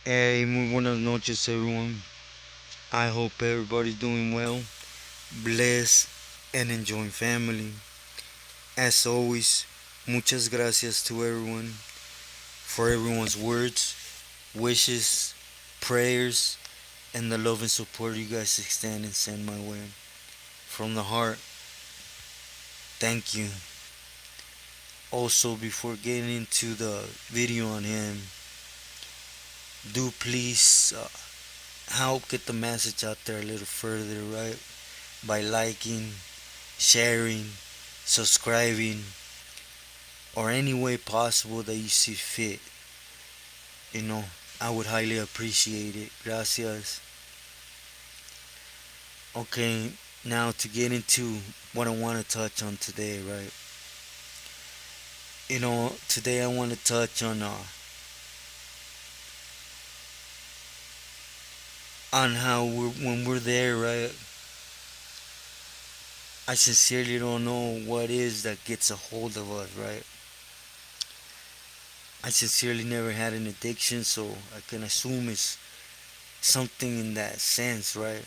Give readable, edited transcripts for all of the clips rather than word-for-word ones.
Hey, muy buenas noches, everyone. I hope everybody's doing well, blessed, and enjoying family. As always, muchas gracias to everyone for everyone's words, wishes, prayers, and the love and support you guys extend and send my way. From the heart, thank you. Also, before getting into the video on him, do please help get the message out there a little further, right? By liking, sharing, subscribing, or any way possible that you see fit. You know, I would highly appreciate it. Gracias. Okay, now to get into what I want to touch on today, right? Today I want to touch on how when we're there, right? I sincerely don't know what is that gets a hold of us, right? I sincerely never had an addiction, so I can assume it's something in that sense, right?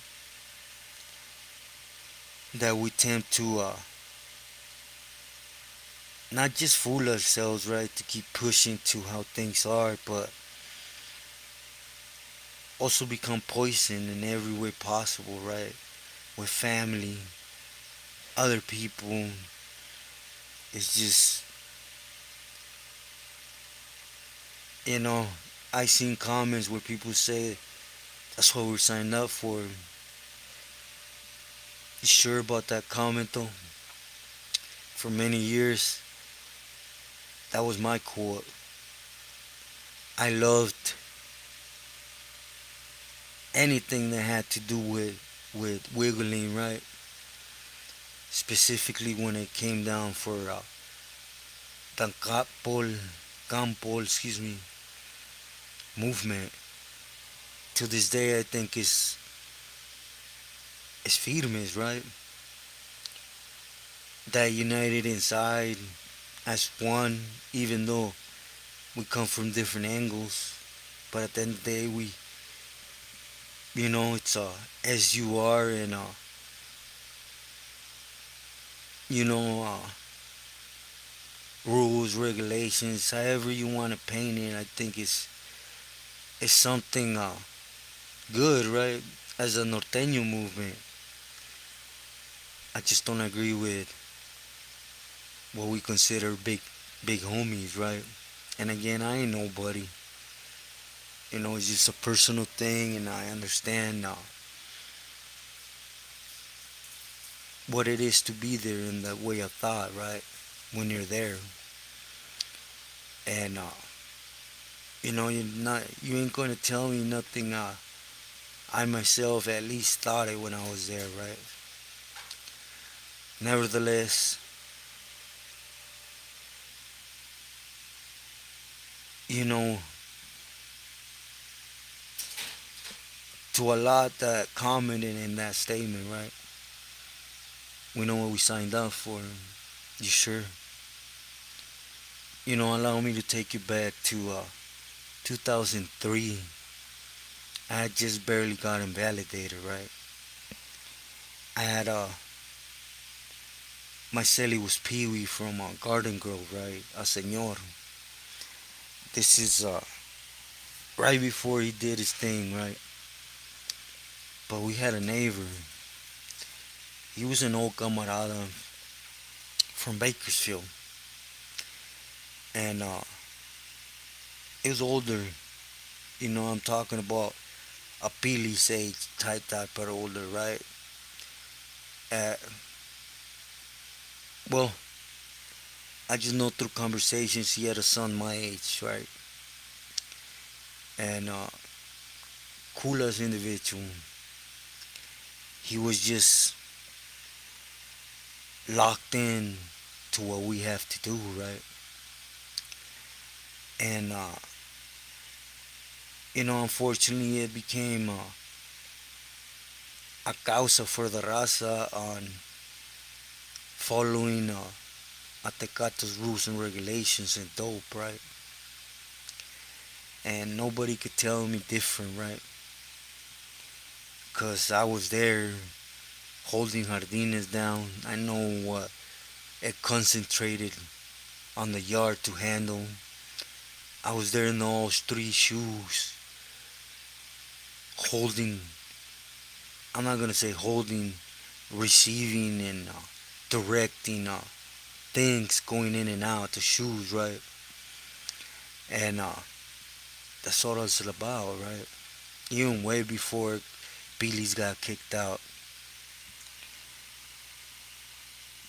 That we tend to not just fool ourselves, right, to keep pushing to how things are, but also become poison in every way possible, right? With family, other people. It's just, you know, I seen comments where people say that's what we're signed up for. You sure about that comment though? For many years, that was my quote. I loved anything that had to do with wiggling, right? Specifically when it came down for the Campol, movement. To this day, I think is firmes, right? That united inside as one, even though we come from different angles. But at the end of the day, it's as you are, and you know, rules, regulations, however you want to paint it. I think it's something good, right? As a norteño movement, I just don't agree with what we consider big homies, right? And again, I ain't nobody. It's just a personal thing, and I understand what it is to be there in that way of thought, right? When you're there, and you ain't gonna tell me nothing. I myself at least thought it when I was there, right? Nevertheless, you know, to a lot that commented in that statement, right? We know what we signed up for. You sure? Allow me to take you back to 2003. I had just barely gotten validated, right? I had my celly was Pee Wee from Garden Grove, right? A Señor. This is right before he did his thing, right? But we had a neighbor. He was an old camarada from Bakersfield, and he was older. I'm talking about a Pili's age type that, but older, right? Uh, well, I just know through conversations he had a son my age, right? And coolest individual. He was just locked in to what we have to do, right? And unfortunately, it became a causa for the raza on following Atecato's rules and regulations and dope, right? and nobody could tell me different, right? Cause I was there holding Jardines down. I know what it concentrated on the yard to handle. I was there in those three shoes, holding. I'm not gonna say holding, receiving and directing things going in and out the shoes, right? And that's all it's about, right? Even way before Billy's got kicked out.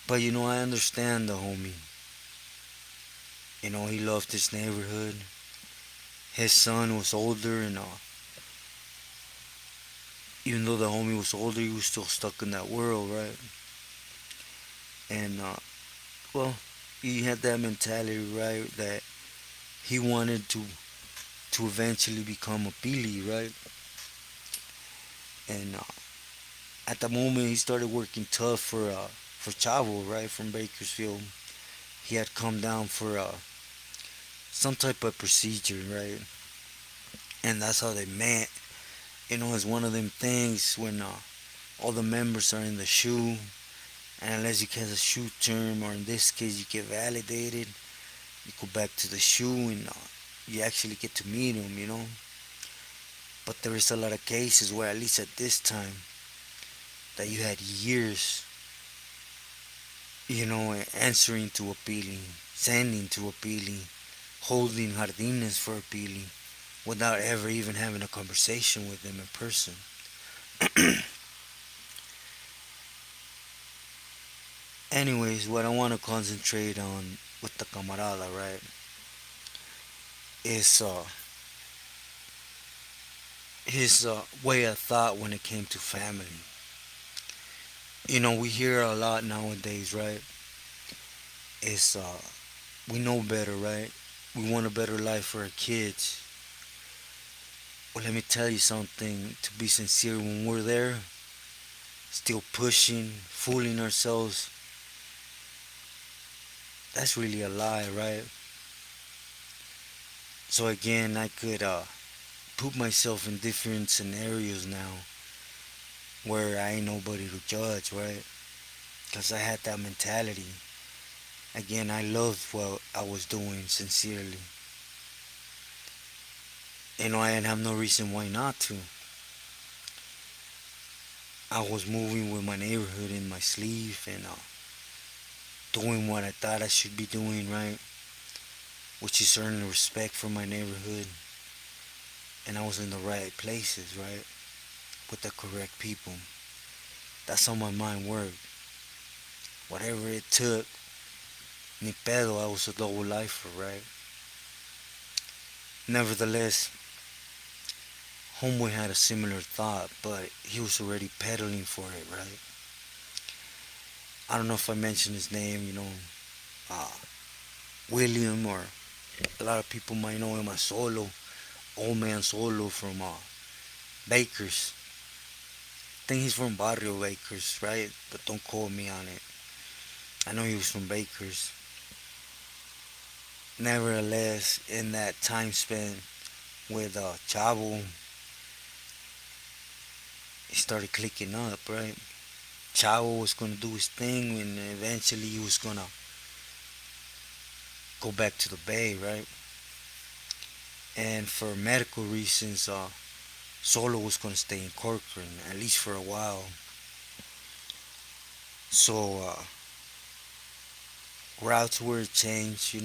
But I understand the homie. He loved his neighborhood. His son was older, and even though the homie was older, he was still stuck in that world, right? And well, he had that mentality, right? That he wanted to eventually become a Billy, right? And at the moment, he started working tough for Chavo, right, from Bakersfield. He had come down for some type of procedure, right? And that's how they met. It's one of them things when all the members are in the shoe, and unless you get a shoe term, or in this case, you get validated, you go back to the shoe and you actually get to meet them. But there is a lot of cases where, at least at this time, that you had years, answering to appealing, sending to appealing, holding jardines for appealing, without ever even having a conversation with them in person. Anyways, what I want to concentrate on with the camarada, right, is his way of thought when it came to family. We hear a lot nowadays, right? Is we know better, right? We want a better life for our kids. Well, let me tell you something. To be sincere, when we're there, still pushing, fooling ourselves, that's really a lie, right? So again, I could put myself in different scenarios now where I ain't nobody to judge, right? Because I had that mentality. Again, I loved what I was doing sincerely. I didn't have no reason why not to. I was moving with my neighborhood in my sleeve and doing what I thought I should be doing, right? Which is earning respect from my neighborhood. And I was in the right places, right? With the correct people. That's how my mind worked. Whatever it took, ni pedo, I was a double lifer, right? Nevertheless, Homeboy had a similar thought, but he was already pedaling for it, right? I don't know if I mentioned his name, uh, William, or a lot of people might know him as Solo, Old Man Solo from Bakers. I think he's from Barrio Bakers, right? But don't quote me on it. I know he was from Bakers. Nevertheless, in that time spent with Chavo, he started clicking up, right? Chavo was gonna do his thing, and eventually he was gonna go back to the Bay, right? And for medical reasons, Solo was gonna stay in Corcoran at least for a while. So routes were changed,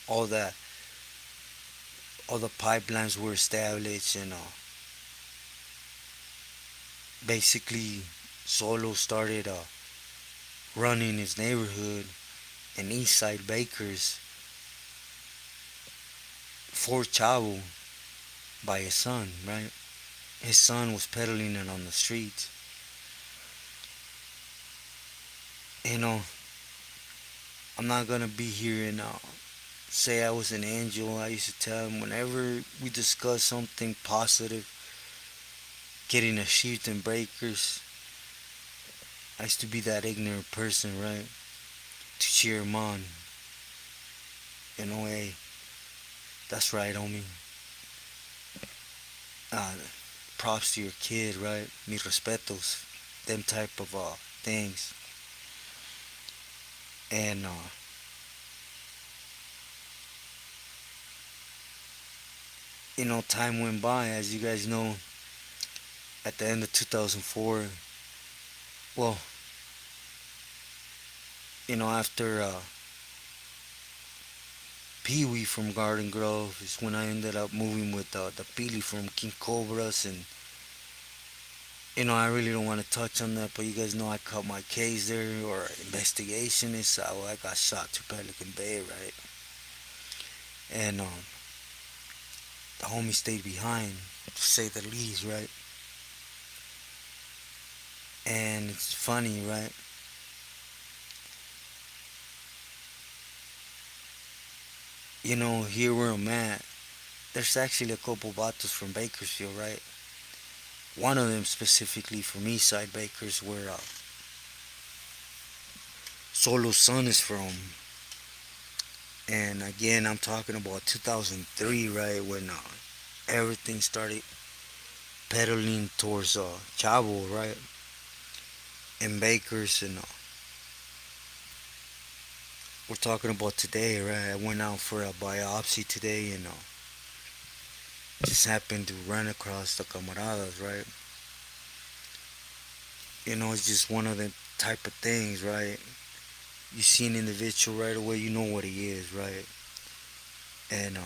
all that, all the pipelines were established, and basically Solo started running his neighborhood in Eastside Bakers for Chavo by his son, right? His son was peddling it on the streets. You know, I'm not gonna be here and say I was an angel. I used to tell him whenever we discuss something positive, getting a sheet and breakers, I used to be that ignorant person, right? To cheer him on. Hey, that's right, homie. props to your kid, right? Mi respetos, them type of things. And time went by, as you guys know. At the end of 2004, well, after Pee Wee from Garden Grove is when I ended up moving with the Pili from King Cobras, and I really don't want to touch on that, but you guys know I cut my case there, or investigation is how I got shot to Pelican Bay, right? And the homie stayed behind, to say the least, right? And it's funny, right? Here where I'm at, there's actually a couple vatos from Bakersfield, right? One of them specifically from Eastside Bakers, where Solo's son is from. And again, I'm talking about 2003, right? When everything started pedaling towards chavo, right? And Bakers, and we're talking about today, right? I went out for a biopsy today, and just happened to run across the camaradas, right? It's just one of the type of things, right? You see an individual right away, you know what he is, right? And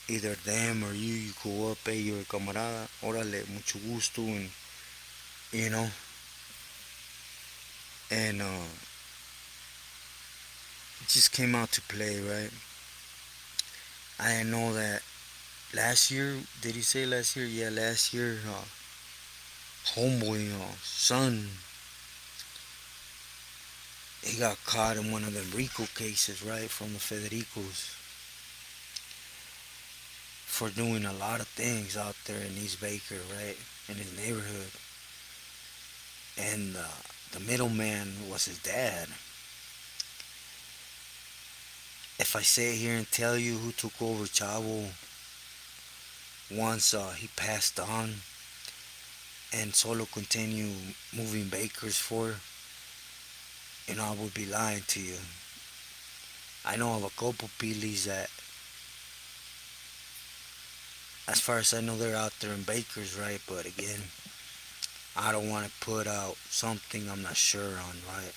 either them or you go up, hey, you're a camarada, órale, mucho gusto, and you know, and it just came out to play, right? I know that last year, did he say last year? Yeah, last year, homeboy, son, he got caught in one of them RICO cases, right, from the Federicos, for doing a lot of things out there in East Baker, right, in his neighborhood. And the middleman was his dad. If I sit here and tell you who took over Chavo once he passed on, and Solo continued moving bakers for, I would be lying to you. I know of a couple Pilis that, as far as I know, they're out there in bakers, right? But again, I don't want to put out something I'm not sure on, right?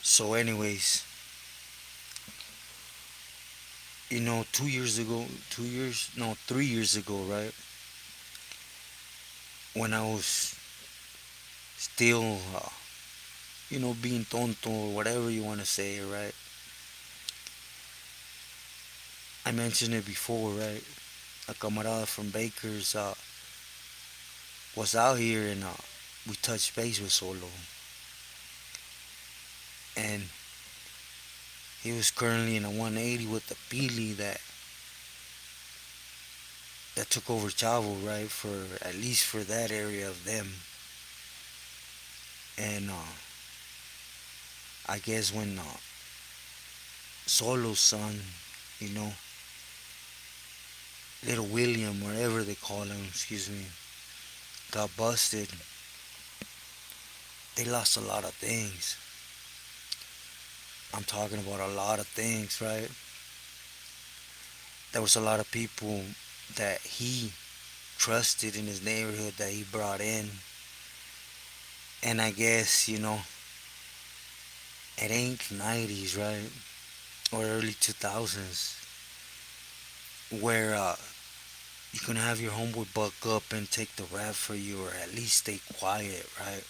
So, anyways, 2 years ago, 2 years, no, 3 years ago, right? When I was still, being tonto or whatever you want to say, right? I mentioned it before, right? A camarada from Bakers was out here, and we touched base with Solo. And he was currently in a 180 with the Pili that took over Chavo, right? For at least for that area of them. And I guess when Solo's son, you know, Little William, whatever they call him, excuse me, got busted, they lost a lot of things. I'm talking about a lot of things, right? There was a lot of people that he trusted in his neighborhood that he brought in. And I guess, it ain't 90s, right? Or early 2000s, where you can have your homeboy buck up and take the rap for you, or at least stay quiet, right?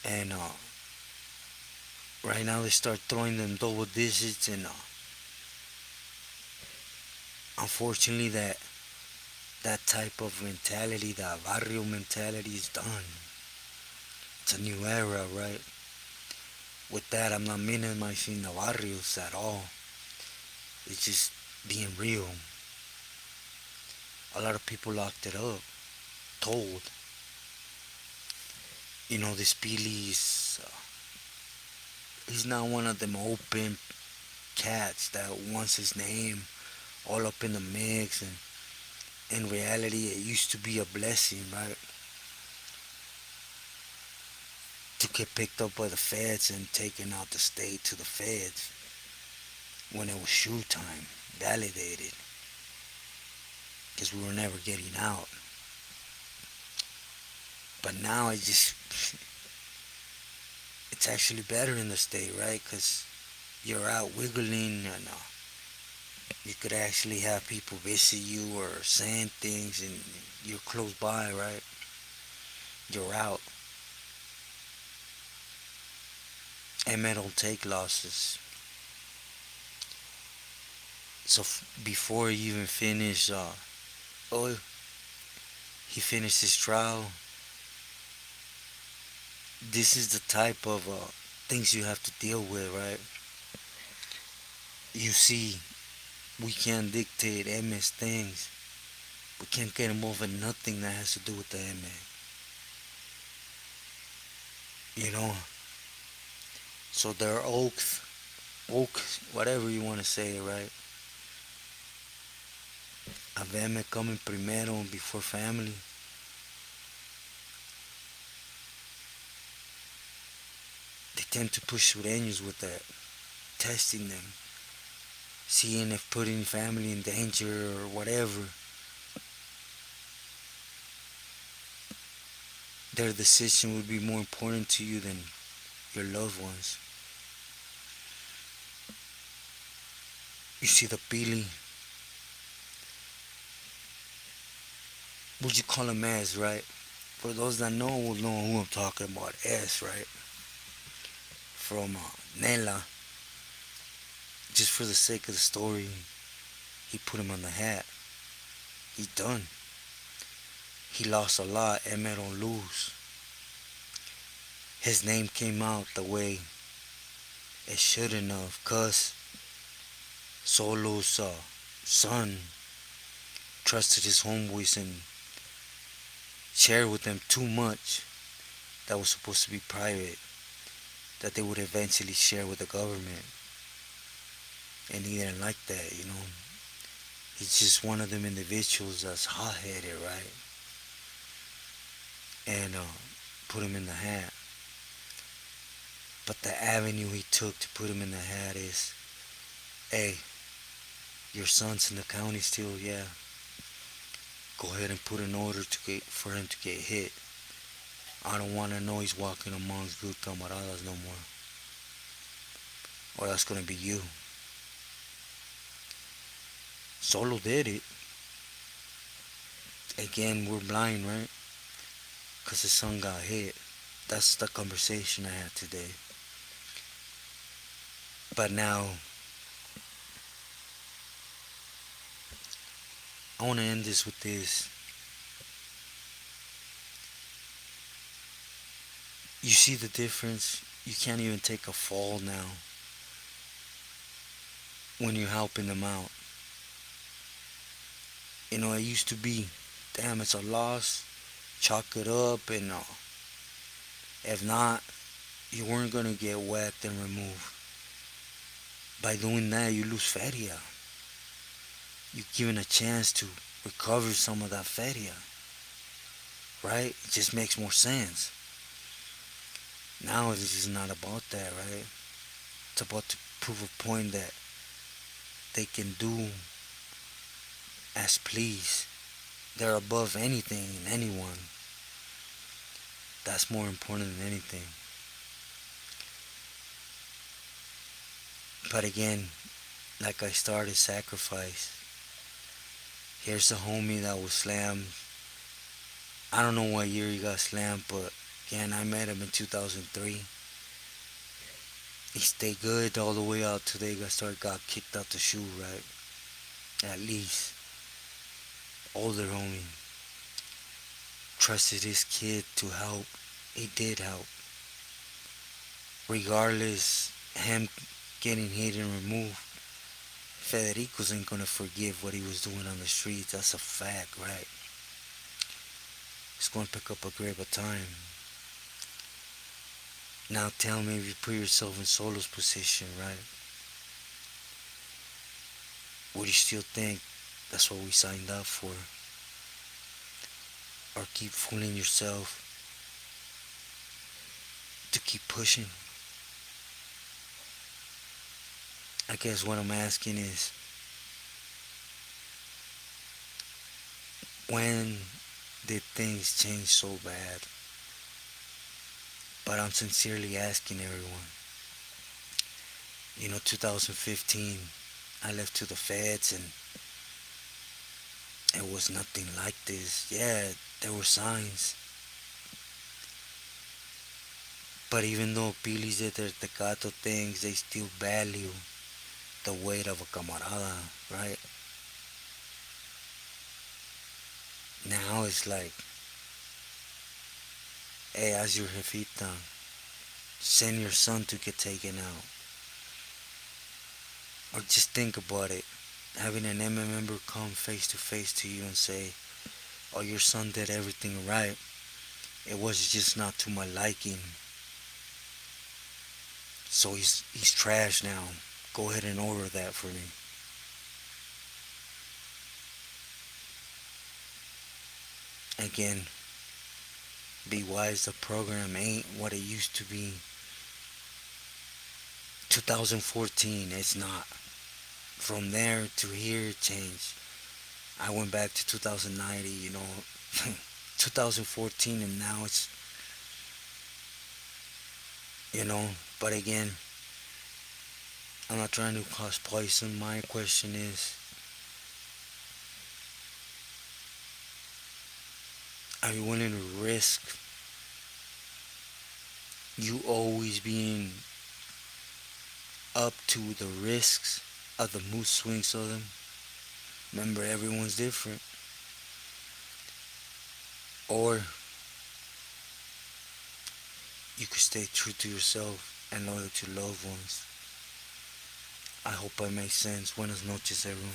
And right now they start throwing them double digits, and unfortunately that type of mentality, that varrio mentality, is done. It's a new era, right? With that, I'm not minimizing the barrios at all. It's just being real. A lot of people locked it up, told. This Billy he's not one of them open cats that wants his name all up in the mix, and in reality it used to be a blessing, right? To get picked up by the feds and taken out the state to the feds when it was shoe time, validated, because we were never getting out. But now it's actually better in the state, right? Because you're out wiggling, and you could actually have people visit you or saying things, and you're close by, right? You're out. EME don't take losses. So before he even finished, oh, he finished his trial. This is the type of things you have to deal with, right? You see, we can't dictate EME's things. We can't get involved in nothing that has to do with the EME. You know, so their oath, whatever you want to say, right? Of EME coming primero before family. They tend to push sureños with that, testing them, seeing if putting family in danger or whatever. Their decision would be more important to you than your loved ones. You see the pili, what you call him as, right? For those that know will know who I'm talking about, S, right? From Nela. Just for the sake of the story, he put him on the hat. He done. He lost a lot. EME don't lose. His name came out the way it shouldn't have, cause Solo's son trusted his homeboys and shared with them too much that was supposed to be private, that they would eventually share with the government. And he didn't like that, you know. He's just one of them individuals that's hot-headed, right? And put him in the hat. But the avenue he took to put him in the hat is, hey, your son's in the county still, yeah. Go ahead and put an order for him to get hit. I don't want to know he's walking amongst good camaradas no more. Or that's going to be you. Solo did it. Again, we're blind, right? Because his son got hit. That's the conversation I had today. But now, I want to end this with this. You see the difference? You can't even take a fall now when you're helping them out. You know, it used to be, damn, it's a loss, chalk it up, and if not, you weren't going to get whacked and removed. By doing that, you lose feria. You're given a chance to recover some of that feria, right? It just makes more sense. Now it's just not about that, right? It's about to prove a point that they can do as please. They're above anything and anyone. That's more important than anything. But again, like I started, sacrifice. Here's a homie that was slammed. I don't know what year he got slammed, but again, I met him in 2003. He stayed good all the way out till they got kicked out the shoe, right? At least. Older homie. Trusted his kid to help. He did help. Regardless, him getting hit and removed, Federico's ain't gonna forgive what he was doing on the streets. That's a fact, right? He's gonna pick up a grip of time. Now tell me if you put yourself in Solo's position, right? Would you still think that's what we signed up for? Or keep fooling yourself to keep pushing? I guess what I'm asking is, when did things change so bad? But I'm sincerely asking everyone. 2015, I left to the feds and it was nothing like this. Yeah, there were signs. But even though Pilis did their Tecato things, they still value the weight of a camarada, right? Now it's like, hey, as your jefita, send your son to get taken out. Or just think about it. Having an EME member come face to face to you and say, oh, your son did everything right. It was just not to my liking. So he's trash now. Go ahead and order that for me. Again, be wise, the program ain't what it used to be. 2014, it's not. From there to here, it changed. I went back to 2090, 2014, and now it's, but again, I'm not trying to cause poison. My question is, are you willing to risk you always being up to the risks of the mood swings of them? Remember, everyone's different. Or you could stay true to yourself and loyal to loved ones. I hope I make sense. Buenas noches, everyone.